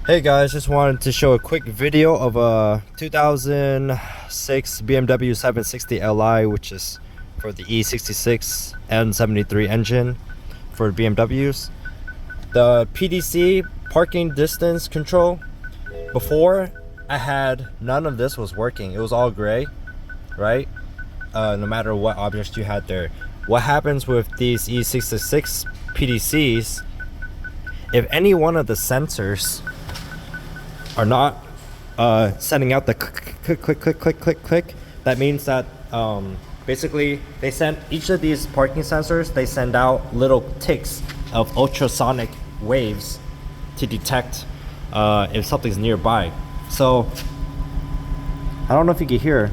Hey guys, just wanted to show a quick video of a 2006 BMW 760 Li, which is for the E66 N73 engine for BMWs. The PDC parking distance control, before I had none of this was working. It was all gray, right? No matter what objects you had there. What happens with these E66 PDCs, if any one of the sensors are not sending out the click, click, click, click, click, click, that means that basically they send each of these parking sensors, they send out little ticks of ultrasonic waves to detect if something's nearby. So I don't know if you can hear,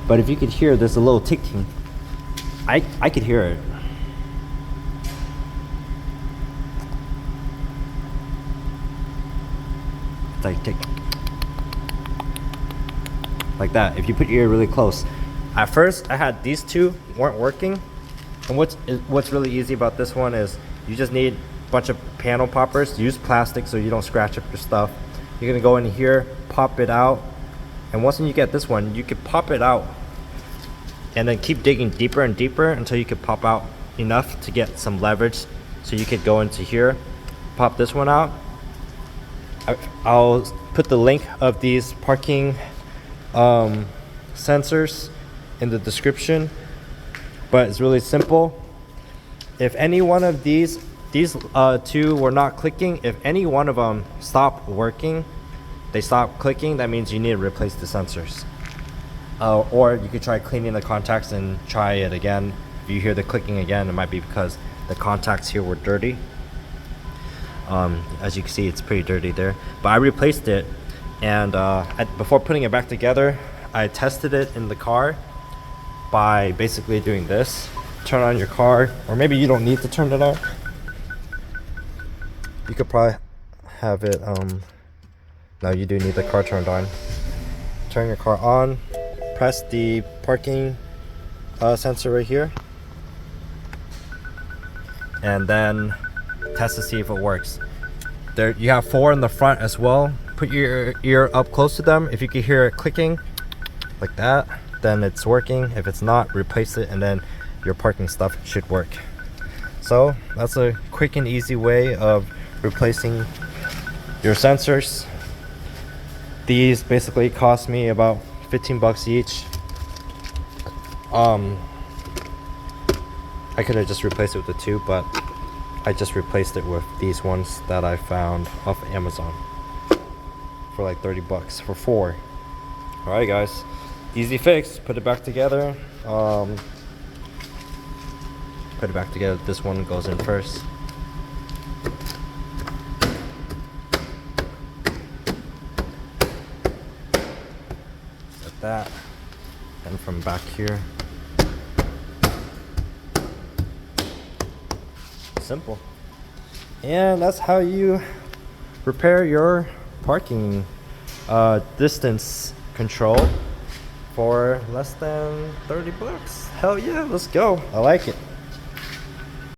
but if you could hear, there's a little ticking. I could hear it. Like tick, like that. If you put your ear really close. At first I had these two weren't working, and what's really easy about this one is you just need a bunch of panel poppers. Use plastic so you don't scratch up your stuff. You're gonna go in here, pop it out, and once you get this one, you can pop it out and then keep digging deeper and deeper until you could pop out enough to get some leverage. So you could go into here, pop this one out. I'll put the link of these parking sensors in the description, but it's really simple. If any one of these two were not clicking, if any one of them stopped working, they stop clicking, that means you need to replace the sensors. Or you could try cleaning the contacts and try it again. If you hear the clicking again, it might be because the contacts here were dirty. As you can see, it's pretty dirty there, but I replaced it, and before putting it back together, I tested it in the car by basically doing this. Turn on your car, or maybe you don't need to turn it on. You could probably have it, no, you do need the car turned on. Turn your car on, press the parking sensor right here, and then test to see if it works. There you have 4 in the front as well. Put your ear up close to them. If you can hear it clicking like that, then it's working. If it's not, replace it, and then your parking stuff should work. So that's a quick and easy way of replacing your sensors. These basically cost me about 15 bucks each. I could have just replaced it with the 2, but I just replaced it with these ones that I found off Amazon for like 30 bucks for 4. Alright guys, easy fix. Put it back together. Put it back together. This one goes in first. Like that. And from back here. Simple. And that's how you repair your parking distance control for less than 30 bucks. Hell yeah, let's go. I like it.